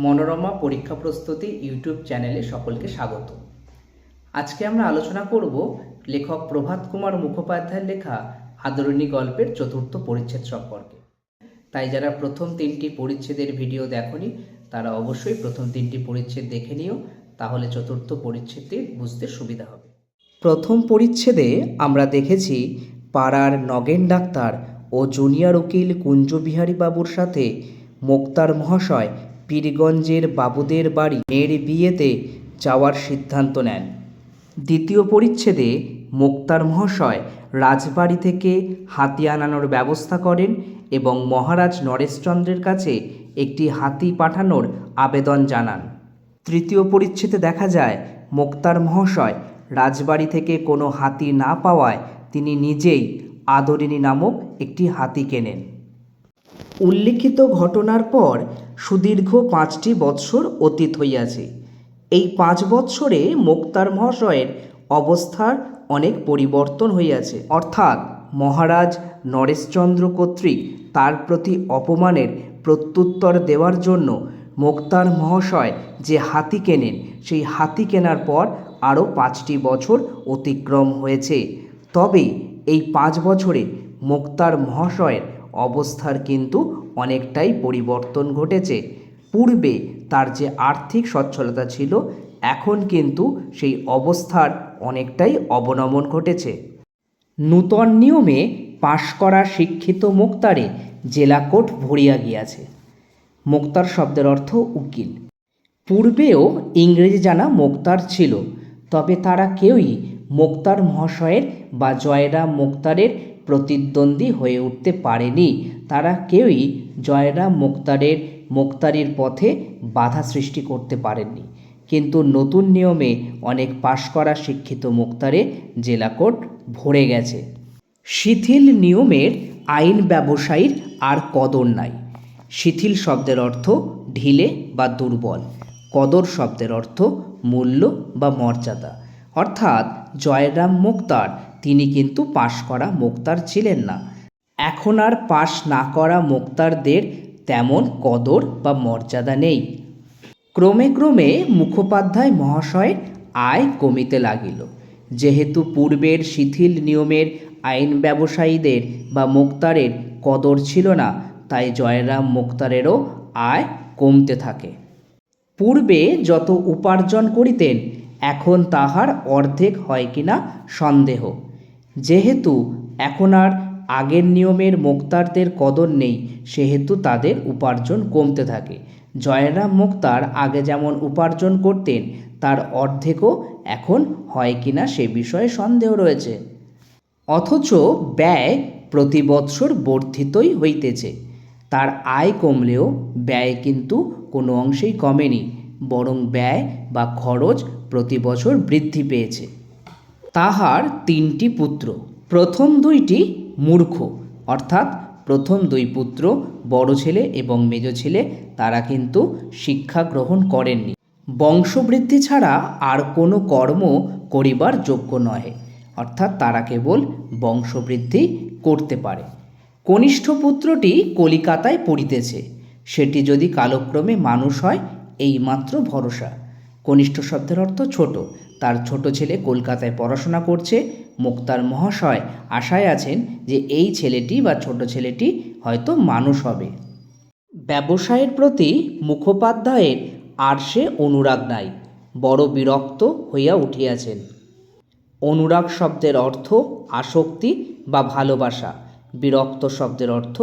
মনোরমা পরীক্ষা প্রস্তুতি ইউটিউব চ্যানেলে সকলকে স্বাগত। আজকে আমরা আলোচনা করব লেখক প্রভাত কুমার মুখোপাধ্যায়ের লেখা আদরিণী গল্পের চতুর্থ পরিচ্ছেদ সম্পর্কে। তাই যারা প্রথম তিনটি পরিচ্ছেদের ভিডিও দেখোনি তারা অবশ্যই প্রথম তিনটি পরিচ্ছেদ দেখে নিও, তাহলে চতুর্থ পরিচ্ছেদটি বুঝতে সুবিধা হবে। প্রথম পরিচ্ছেদে আমরা দেখেছি পাড়ার নগেন ডাক্তার ও জুনিয়র উকিল কুঞ্জবিহারী বাবুর সাথে মোক্তার মহাশয় পীরগঞ্জের বাবুদের বাড়ি মেয়ের বিয়েতে যাওয়ার সিদ্ধান্ত নেন। দ্বিতীয় পরিচ্ছেদে মোক্তার মহাশয় রাজবাড়ি থেকে হাতি আনানোর ব্যবস্থা করেন এবং মহারাজ নরেশচন্দ্রের কাছে একটি হাতি পাঠানোর আবেদন জানান। তৃতীয় পরিচ্ছেদে দেখা যায় মোক্তার মহাশয় রাজবাড়ি থেকে কোনো হাতি না পাওয়ায় তিনি নিজেই আদরিণী নামক একটি হাতি কেনেন। উল্লিখিত ঘটনার পর সুদীর্ঘ 5টি বৎসর অতীত হইয়াছে। এই 5 বৎসরে মোক্তার মহাশয়ের অবস্থার অনেক পরিবর্তন হইয়াছে, অর্থাৎ মহারাজ নরেশচন্দ্র কর্তৃক তার প্রতি অপমানের প্রত্যুত্তর দেওয়ার জন্য মোক্তার মহাশয় যে হাতি কেনেন, সেই হাতি কেনার পর আরও 5টি বছর অতিক্রম হয়েছে। তবে এই 5 বছরে মোক্তার মহাশয়ের অবস্থার কিন্তু অনেকটাই পরিবর্তন ঘটেছে। পূর্বে তার যে আর্থিক সচ্ছলতা ছিল, এখন কিন্তু সেই অবস্থার অনেকটাই অবনমন ঘটেছে। নূতন নিয়মে পাশ করা শিক্ষিত মোক্তারে জেলাকোট ভরিয়া গিয়াছে। মোক্তার শব্দের অর্থ উকিল। পূর্বেও ইংরেজি জানা মোক্তার ছিল, তবে তারা কেউই মোক্তার মহাশয়ের বা জয়রাম মোক্তারের প্রতিদ্বন্দ্বী হয়ে উঠতে পারেনি। তারা কেউই জয়রাম মোক্তারির পথে বাধা সৃষ্টি করতে পারেননি। কিন্তু নতুন নিয়মে অনেক পাশ করা শিক্ষিত মোক্তারে জেলাকোট ভরে গেছে। শিথিল নিয়মের আইন ব্যবসায়ীর আর কদর নাই। শিথিল শব্দের অর্থ ঢিলে বা দুর্বল, কদর শব্দের অর্থ মূল্য বা মর্যাদা। অর্থাৎ জয়রাম মোক্তার তিনি কিন্তু পাশ করা মোক্তার ছিলেন না। এখন আর পাশ না করা মোক্তারদের তেমন কদর বা মর্যাদা নেই। ক্রমে ক্রমে মুখোপাধ্যায় মহাশয়ের আয় কমিতে লাগিল। যেহেতু পূর্বের শিথিল নিয়মের আইন ব্যবসায়ীদের বা মোক্তারের কদর ছিল না, তাই জয়রাম মোক্তারেরও আয় কমতে থাকে। পূর্বে যত উপার্জন করিতেন, এখন তাহার অর্ধেক হয় কিনা সন্দেহ। যেহেতু এখন আর আগের নিয়মের মোক্তারদের কদর নেই, সেহেতু তাদের উপার্জন কমতে থাকে। জয়রাম মোক্তার আগে যেমন উপার্জন করতেন, তার অর্ধেকও এখন হয় কিনা সে বিষয়ে সন্দেহ রয়েছে। অথচ ব্যয় প্রতি বৎসর বর্ধিতই হইতেছে। তার আয় কমলেও ব্যয় কিন্তু কোনো অংশেই কমেনি, বরং ব্যয় বা খরচ প্রতি বছর বৃদ্ধি পেয়েছে। তাহার 3টি পুত্র। প্রথম 2টি মূর্খ, অর্থাৎ প্রথম 2 পুত্র বড় ছেলে এবং মেজ ছেলে, তারা কিন্তু শিক্ষা গ্রহণ করেননি। বংশবৃদ্ধি ছাড়া আর কোনো কর্ম করিবার যোগ্য নহে, অর্থাৎ তারা কেবল বংশবৃদ্ধি করতে পারে। কনিষ্ঠ পুত্রটি কলিকাতায় পড়িতেছে, সেটি যদি কালক্রমে মানুষ হয় এইমাত্র ভরসা। কনিষ্ঠ শব্দের অর্থ ছোট। তার ছোট ছেলে কলকাতায় পড়াশোনা করছে। মোক্তার মহাশয় আশায় আছেন যে এই ছেলেটি বা ছোট ছেলেটি হয়তো মানুষ হবে। ব্যবসায়ের প্রতি মুখোপাধ্যায়ের আর সে অনুরাগ নাই, বড় বিরক্ত হইয়া উঠিয়াছেন। অনুরাগ শব্দের অর্থ আসক্তি বা ভালোবাসা, বিরক্ত শব্দের অর্থ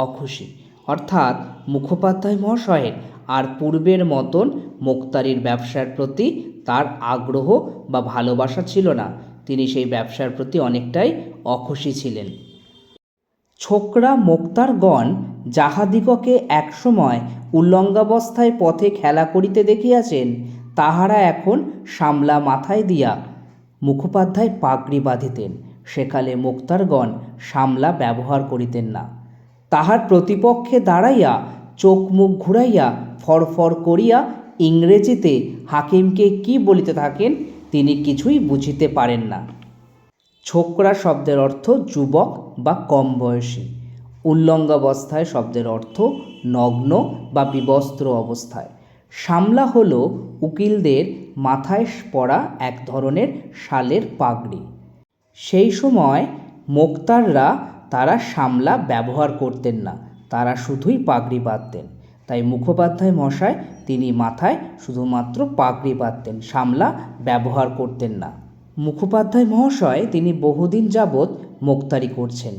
অখুশি। অর্থাৎ মুখোপাধ্যায় মহাশয়ের আর পূর্বের মতন মোক্তারির ব্যবসার প্রতি তার আগ্রহ বা ভালোবাসা ছিল না। তিনি সেই ব্যবসার প্রতি অনেকটাই অখুশি ছিলেন। ছোকরা মোক্তারগণ যাহাদিগকে একসময় উল্লঙ্গাবস্থায় পথে খেলা করিতে দেখিয়াছেন, তাহারা এখন সামলা মাথায় দিয়া মুখোপাধ্যায় পাগড়ি বাঁধিতেন। সেকালে মোক্তারগণ সামলা ব্যবহার করিতেন না। তাহার প্রতিপক্ষে দাঁড়াইয়া চোখ মুখ ঘুরাইয়া ফরফর করিয়া ইংরেজিতে হাকিমকে কি বলিতে থাকেন, তিনি কিছুই বুঝিতে পারেন না। ছোকরা শব্দের অর্থ যুবক বা কম বয়সী। উল্লঙ্গাবস্থায় শব্দের অর্থ নগ্ন বা বিবস্ত্র অবস্থায়। শামলা হলো উকিলদের মাথায় পরা এক ধরনের শালের পাগড়ি। সেই সময় মোক্তাররা তারা শামলা ব্যবহার করতেন না, তারা শুধুই পাগড়ি বাঁধতেন। তাই মুখোপাধ্যায় মশাই তিনি মাথায় শুধুমাত্র পাগড়ি বাঁধতেন, শামলা ব্যবহার করতেন না। মুখোপাধ্যায় মহাশয় তিনি বহুদিন যাবৎ মোক্তারি করছেন।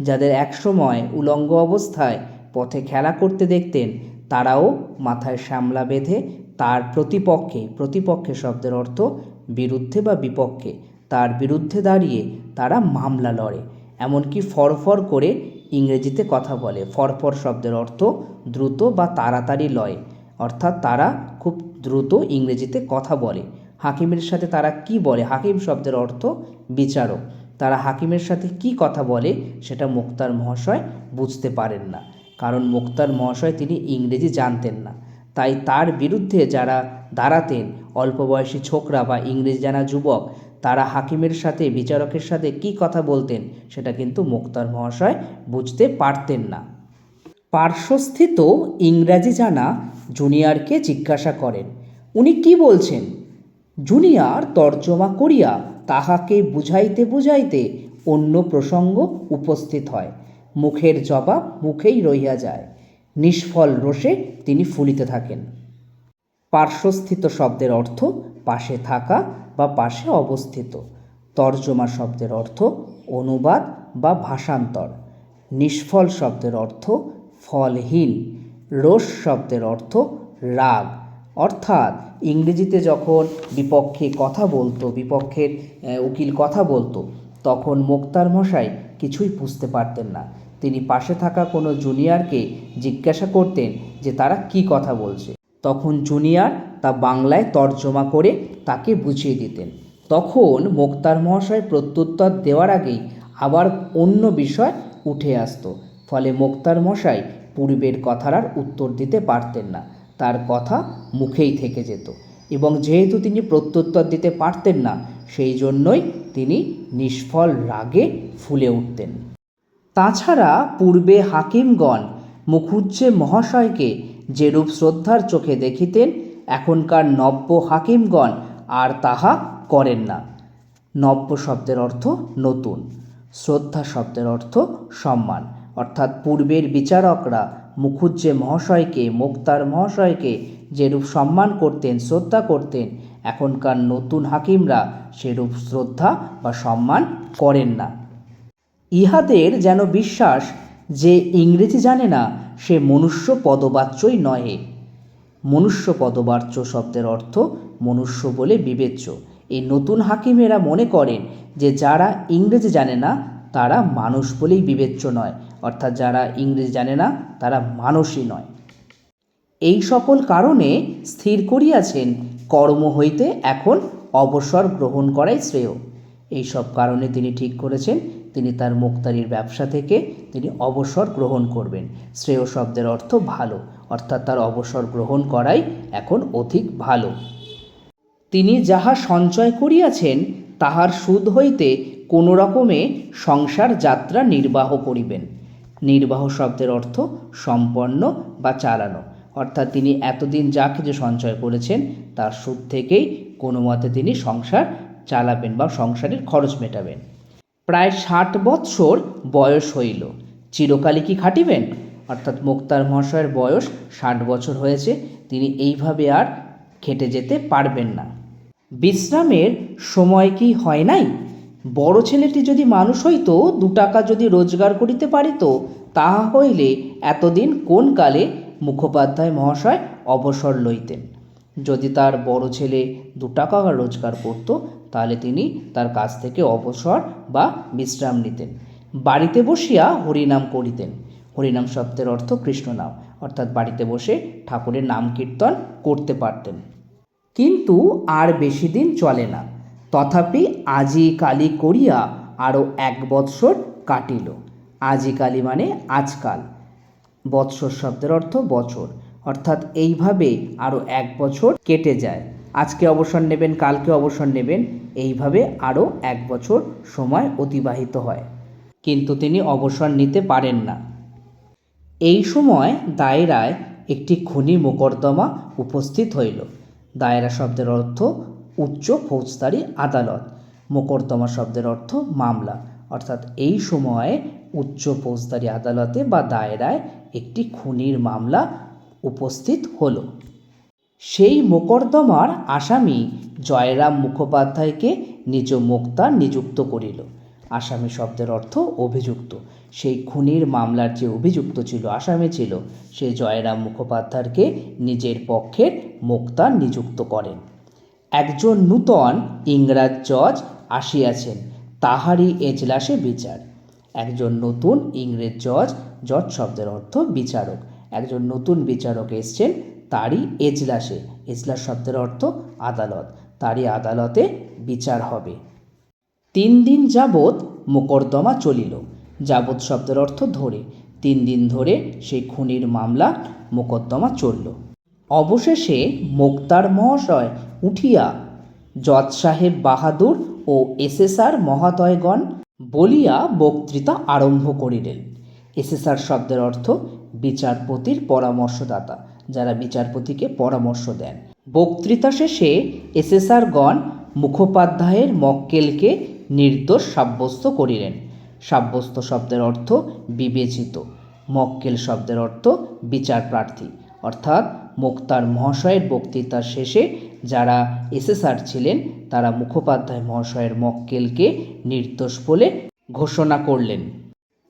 যাদের একসময় উলঙ্গ অবস্থায় পথে খেলা করতে দেখতেন তারাও মাথায় শামলা বেঁধে তার প্রতিপক্ষে শব্দের অর্থ বিরুদ্ধে বা বিপক্ষে, তার বিরুদ্ধে দাঁড়িয়ে তারা মামলা লড়ে। এমনকি ফরফর করে ইংরেজিতে কথা বলে। ফরফর শব্দের অর্থ দ্রুত বা তাড়াতাড়ি লয়, অর্থাৎ তারা খুব দ্রুত ইংরেজিতে কথা বলে। হাকিমের সাথে তারা কি বলে, হাকিম শব্দের অর্থ বিচারক, তারা হাকিমের সাথে কি কথা বলে সেটা মোক্তার মহাশয় বুঝতে পারেন না, কারণ মোক্তার মহাশয় তিনি ইংরেজি জানতেন না। তাই তার বিরুদ্ধে যারা দাঁড়াতেন অল্প বয়সী ছোকরা বা ইংরেজি জানা যুবক, তারা হাকিমের সাথে বিচারকের সাথে কি কথা বলতেন সেটা কিন্তু মোক্তার মহাশয় বুঝতে পারতেন না। পার্শ্বস্থিত ইংরাজি জানা জুনিয়রকে জিজ্ঞাসা করেন, উনি কি বলছেন? জুনিয়র তর্জমা করিয়া তাহাকে বুঝাইতে বুঝাইতে অন্য প্রসঙ্গ উপস্থিত হয়। মুখের জবাব মুখেই রহিয়া যায়। নিষ্ফল রোষে তিনি ফুলিতে থাকেন। পার্শ্বস্থিত শব্দের অর্থ পাশে থাকা বা পাশে অবস্থিত। তর্জমা শব্দের অর্থ অনুবাদ বা ভাষান্তর। নিষ্ফল শব্দের অর্থ ফলহীন। রোষ শব্দের অর্থ রাগ। অর্থাৎ ইংরেজিতে যখন বিপক্ষে কথা বলতো, বিপক্ষের উকিল কথা বলতো, তখন মোক্তার মশাই কিছুই বুঝতে পারতেন না। তিনি পাশে থাকা কোনো জুনিয়রকে জিজ্ঞাসা করতেন যে তারা কি কথা বলছে। তখন জুনিয়র তা বাংলায় তর্জমা করে তাকে বুঝিয়ে দিতেন। তখন মোক্তার মহাশয় প্রত্যুত্তর দেওয়ার আগেই আবার অন্য বিষয় উঠে আসতো। ফলে মোক্তার মশাই পূর্বের কথার আর উত্তর দিতে পারতেন না, তার কথা মুখেই থেকে যেত। এবং যেহেতু তিনি প্রত্যুত্তর দিতে পারতেন না, সেই জন্যই তিনি নিষ্ফল রাগে ফুলে উঠতেন। তাছাড়া পূর্বে হাকিমগণ মুখুজ্জে মহাশয়কে যেরূপ শ্রদ্ধার চোখে দেখিতেন, এখনকার নব্য হাকিমগণ আর তাহা করেন না। নব্য শব্দের অর্থ নতুন, শ্রদ্ধা শব্দের অর্থ সম্মান। অর্থাৎ পূর্বের বিচারকরা মুখুজ্জে মহাশয়কে, মোক্তার মহাশয়কে যেরূপ সম্মান করতেন, শ্রদ্ধা করতেন, এখনকার নতুন হাকিমরা সেরূপ শ্রদ্ধা বা সম্মান করেন না। ইহাদের যেন বিশ্বাস যে ইংরেজি জানে না সে মনুষ্য পদবাচ্যই নহে। মনুষ্য পদবাচ্য শব্দের অর্থ মনুষ্য বলে বিবেচ্য। এই নতুন হাকিমেরা মনে করেন যে যারা ইংরেজি জানে না তারা মানুষ বলেই বিবেচ্য নয়, অর্থাৎ যারা ইংরেজি জানে না তারা মানুষই নয়। এই সকল কারণে স্থির করিয়াছেন কর্ম হইতে এখন অবসর গ্রহণ করাই শ্রেয়। এই সব কারণে তিনি ঠিক করেছেন তিনি তার মোক্তারির ব্যবসা থেকে তিনি অবসর গ্রহণ করবেন। শ্রেয় শব্দের অর্থ ভালো, অর্থাৎ তার অবসর গ্রহণ করাই এখন অধিক ভালো। তিনি যাহা সঞ্চয় করিয়াছেন তাহার সুদ হইতে কোনো রকমে সংসার যাত্রা নির্বাহ করিবেন। নির্বাহ শব্দের অর্থ সম্পন্ন বা চালানো, অর্থাৎ তিনি এতদিন যা কিছু সঞ্চয় করেছেন তার সুদ থেকেই কোনো মতে তিনি সংসার চালাবেন বা সংসারের খরচ মেটাবেন। প্রায় 60 বৎসর বয়স হইল, চিরকালই কি খাটিবেন? অর্থাৎ মোক্তার মহাশয়ের বয়স 60 বছর হয়েছে, তিনি এইভাবে আর খেটে যেতে পারবেন না। বিশ্রামের সময় কি হয় নাই? বড় ছেলেটি যদি মানুষ হইত, 2 টাকা যদি রোজগার করিতে পারিত, তাহা হইলে এতদিন কোন কালে মুখোপাধ্যায় মহাশয় অবসর লইতেন। যদি তার বড় ছেলে 2 টাকা রোজগার করত তাহলে তিনি তার কাছ থেকে অবসর বা বিশ্রাম নিতেন। বাড়িতে বসিয়া হরিনাম করিতেন। হরিনাম শব্দের অর্থ কৃষ্ণ নাম, অর্থাৎ বাড়িতে বসে ঠাকুরের নাম কীর্তন করতে পারতেন। কিন্তু আর বেশি দিন চলে না। তথাপি আজি কালি করিয়া আরও 1 বৎসর কাটিল। আজি কালি মানে আজকাল, বৎসর শব্দের অর্থ বছর, অর্থাৎ এইভাবে আরও 1 বছর কেটে যায়। আজকে অবসর নেবেন, কালকে অবসর নেবেন, এইভাবে আরও 1 বছর সময় অতিবাহিত হয়, কিন্তু তিনি অবসর নিতে পারেন না। এই সময় দায়রায় একটি খুনি মোকদ্দমা উপস্থিত হইল। দায়রা শব্দের অর্থ উচ্চ ফৌজদারি আদালত, মোকদ্দমা শব্দের অর্থ মামলা, অর্থাৎ এই সময়ে উচ্চ ফৌজদারি আদালতে বা দায়রায় একটি খুনির মামলা উপস্থিত হল। সেই মোকদ্দমার আসামি জয়রাম মুখোপাধ্যায়কে নিজ মোক্তার নিযুক্ত করিল। আসামি শব্দের অর্থ অভিযুক্ত। সেই খুনির মামলার যে অভিযুক্ত ছিল, আসামি ছিল, সে জয়রাম মুখোপাধ্যায়কে নিজের পক্ষের মোক্তার নিযুক্ত করেন। একজন নূতন ইংরাজ জজ আসিয়াছেন, তাহারই এজলাসে বিচার। একজন নতুন ইংরেজ জজ, জজ শব্দের অর্থ বিচারক, একজন নতুন বিচারক এসছেন, তারই এজলাসে, এজলাস শব্দের অর্থ আদালত, তারই আদালতে বিচার হবে। 3 দিন যাবৎ মোকদ্দমা চলিল। যাবৎ শব্দের অর্থ ধরে, 3 দিন ধরে সেই খুনির মামলা মোকদ্দমা চলল। অবশেষে মোক্তার মহাশয় উঠিয়া জজ সাহেব বাহাদুর ও এসেসার মহোদয়গণ বলিয়া বক্তৃতা আরম্ভ করিলেন। এসেসার শব্দের অর্থ বিচারপতির পরামর্শদাতা, যারা বিচারপতিকে পরামর্শ দেন। বক্তৃতা শেষে এসেসারগণ মুখোপাধ্যায়ের মক্কেলকে নির্দোষ সাব্যস্ত করিলেন। সাব্যস্ত শব্দের অর্থ বিবেচিত, মক্কেল শব্দের অর্থ বিচার প্রার্থী, অর্থাৎ মোক্তার মহাশয়ের বক্তৃতার শেষে যারা এসেসার ছিলেন তারা মুখোপাধ্যায় মহাশয়ের মক্কেলকে নির্দোষ বলে ঘোষণা করলেন।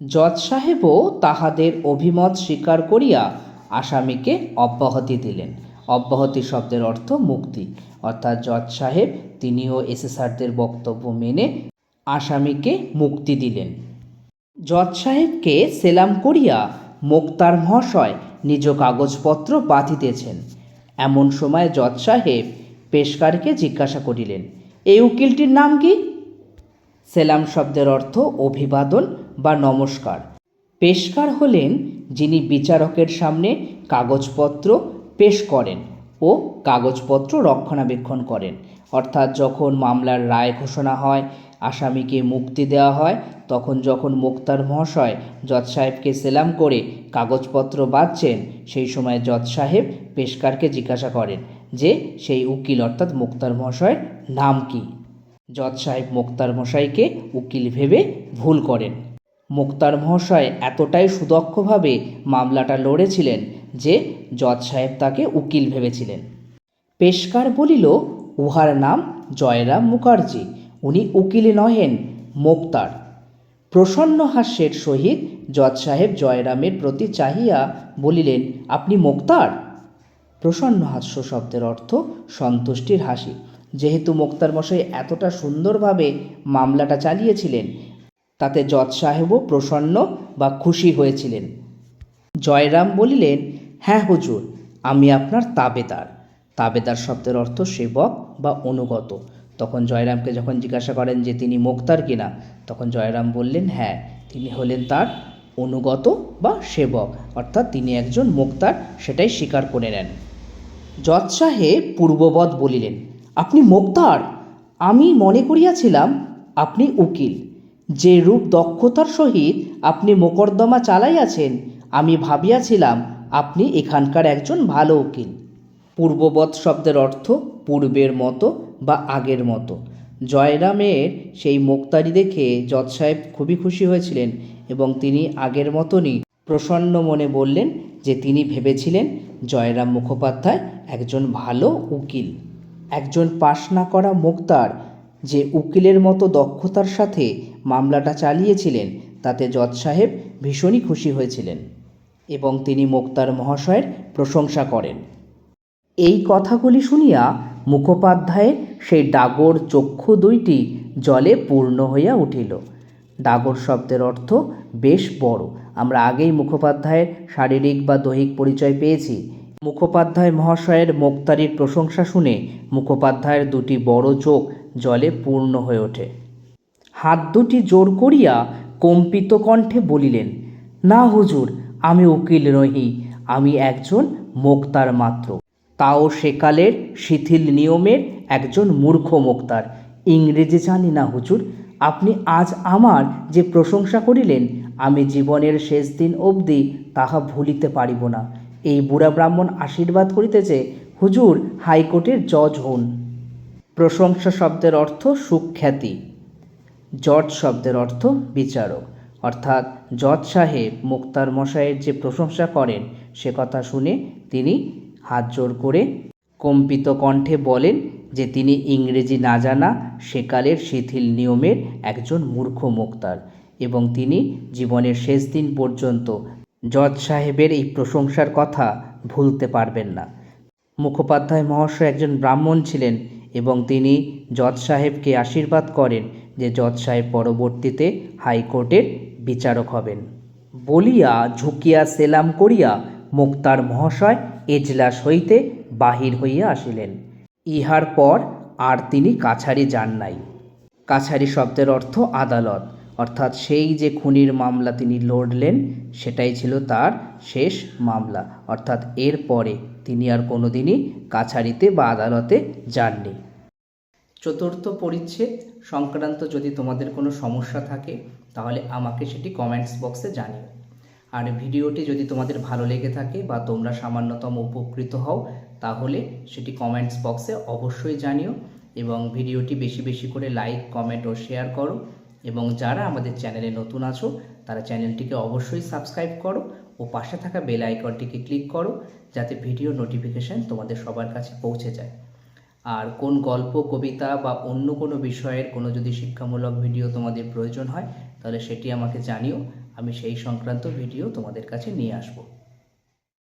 জজ সাহেবও তাহাদের অভিমত স্বীকার করিয়া আসামিকে অব্যাহতি দিলেন। অব্যাহতি শব্দের অর্থ মুক্তি, অর্থাৎ জজ সাহেব তিনিও এসেসারদের বক্তব্য মেনে আসামিকে মুক্তি দিলেন। জজ সাহেবকে সেলাম করিয়া মোক্তার মহাশয় নিজ কাগজপত্র বাঁধিতেছেন। এমন সময় জজ সাহেব পেশকারকে জিজ্ঞাসা করিলেন, এই উকিলটির নাম কি? সেলাম শব্দের অর্থ অভিবাদন বা নমস্কার। পেশকার হলেন যিনি বিচারকের সামনে কাগজপত্র পেশ করেন ও কাগজপত্র রক্ষণাবেক্ষণ করেন, অর্থাৎ যখন মামলার রায় ঘোষণা হয়, আসামিকে মুক্তি দেওয়া হয়, তখন যখন মোক্তার মহাশয় জজ সাহেবকে সেলাম করে কাগজপত্র বাঁধছেন, সেই সময় জজ সাহেব পেশকারকে জিজ্ঞাসা করেন যে সেই উকিল অর্থাৎ মোক্তার মহাশয়ের নাম কি। জজ সাহেব মোক্তার মশাইকে উকিল ভেবে ভুল করেন। মোক্তার মহাশয় এতটাই সুদক্ষভাবে মামলাটা লড়েছিলেন যে জজ সাহেব তাকে উকিল ভেবেছিলেন। পেশকার বলিল, উহার নাম জয়রাম মুখার্জি, উনি উকিল নহেন, মোক্তার। প্রসন্ন হাস্যের সহিত জজ সাহেব জয়রামের প্রতি চাহিয়া বলিলেন, আপনি মোক্তার? প্রসন্ন হাস্য শব্দের অর্থ সন্তুষ্টির হাসি। যেহেতু মোক্তার মশাই এতটা সুন্দরভাবে মামলাটা চালিয়েছিলেন, তাতে জজ সাহেবও প্রসন্ন বা খুশি হয়েছিলেন। জয়রাম বলিলেন, হ্যাঁ হুজুর, আমি আপনার তাবেদার। তাবেদার শব্দের অর্থ সেবক বা অনুগত। তখন জয়রামকে যখন জিজ্ঞাসা করেন যে তিনি মোক্তার কিনা, তখন জয়রাম বললেন হ্যাঁ, তিনি হলেন তার অনুগত বা সেবক, অর্থাৎ তিনি একজন মোক্তার, সেটাই স্বীকার করে নেন। জজ সাহেব পূর্ববৎ বলিলেন, আপনি মোক্তার? আমি মনে করিয়াছিলাম আপনি উকিল। যে রূপ দক্ষতার সহিত আপনি মোকদ্দমা চালাইয়াছেন, আমি ভাবিয়াছিলাম আপনি এখানকার একজন ভালো উকিল। পূর্ববৎ শব্দের অর্থ পূর্বের মতো বা আগের মতো। জয়রামের সেই মোক্তারি দেখে জজ সাহেব খুবই খুশি হয়েছিলেন এবং তিনি আগের মতনই প্রসন্ন মনে বললেন যে তিনি ভেবেছিলেন জয়রাম মুখোপাধ্যায় একজন ভালো উকিল। একজন পাশ না করা মোক্তার যে উকিলের মতো দক্ষতার সাথে মামলাটা চালিয়েছিলেন, তাতে জজ সাহেব ভীষণই খুশি হয়েছিলেন এবং তিনি মোক্তার মহাশয়ের প্রশংসা করেন। এই কথাগুলি শুনিয়া মুখোপাধ্যায়ের সেই ডাগর চক্ষু দুইটি জলে পূর্ণ হইয়া উঠিল। ডাগর শব্দের অর্থ বেশ বড়। আমরা আগেই মুখোপাধ্যায়ের শারীরিক বা দৈহিক পরিচয় পেয়েছি। মুখোপাধ্যায় মহাশয়ের মোক্তারির প্রশংসা শুনে মুখোপাধ্যায়ের দুটি বড় চোখ জলে পূর্ণ হয়ে ওঠে। হাত দুটি জোর করিয়া কম্পিত কণ্ঠে বলিলেন, না হুজুর, আমি উকিল নহি, আমি একজন মোক্তার মাত্র, তাও সেকালের শিথিল নিয়মের একজন মূর্খ মোক্তার। ইংরেজি জানি না হুজুর। আপনি আজ আমার যে প্রশংসা করিলেন, আমি জীবনের শেষ দিন অবধি তাহা ভুলিতে পারিব না। এই বুড়া ব্রাহ্মণ আশীর্বাদ করিতেছে, হুজুর হাইকোর্টের জজ হন। প্রশংসা শব্দের অর্থ সুখ্যাতি, জজ শব্দের অর্থ বিচারক। অর্থাৎ জজ সাহেব মুক্তার মশাইয়ের যে প্রশংসা করেন সে কথা শুনে তিনি হাত জোড় করে কম্পিত কণ্ঠে বলেন যে তিনি ইংরেজি না জানা সেকালের শিথিল নিয়মের একজন মূর্খ মুক্তার, এবং তিনি জীবনের শেষ দিন পর্যন্ত জজ সাহেবের এই প্রশংসার কথা ভুলতে পারবেন না। মুখোপাধ্যায় মহাশয় একজন ব্রাহ্মণ ছিলেন এবং তিনি জজ সাহেবকে আশীর্বাদ করেন যে জজ সাহেব পরবর্তীতে হাইকোর্টের বিচারক হবেন। বলিয়া ঝুঁকিয়া সেলাম করিয়া মুক্তার মহাশয় এজলাস হইতে বাহির হইয়া আসিলেন। ইহার পর আর তিনি কাছারি যান নাই। কাছারি শব্দের অর্থ আদালত, অর্থাৎ সেই যে খুনির মামলা তিনি লড়লেন সেটাই ছিল তার শেষ মামলা, অর্থাৎ এর পরে তিনি আর কোনোদিনই কাছারিতে বা আদালতে যাননি। চতুর্থ পরিচ্ছেদ সংক্রান্ত যদি তোমাদের কোনো সমস্যা থাকে তাহলে আমাকে সেটি কমেন্টস বক্সে জানিও। আর ভিডিওটি যদি তোমাদের ভালো লেগে থাকে বা তোমরা সামান্যতম উপকৃত হও তাহলে সেটি কমেন্টস বক্সে অবশ্যই জানিও, এবং ভিডিওটি বেশি বেশি করে লাইক, কমেন্ট ও শেয়ার করো। এবং যারা আমাদের চ্যানেলে নতুন আছো তারা চ্যানেলটিকে অবশ্যই সাবস্ক্রাইব করো ও পাশে থাকা বেল আইকনটিকে ক্লিক করো যাতে ভিডিও নোটিফিকেশান তোমাদের সবার কাছে পৌঁছে যায়। আর কোন গল্প, কবিতা বা অন্য কোনো বিষয়ের কোনো যদি শিক্ষামূলক ভিডিও তোমাদের প্রয়োজন হয় তাহলে সেটি আমাকে জানিও, আমি সেই সংক্রান্ত ভিডিও তোমাদের কাছে নিয়ে আসবো।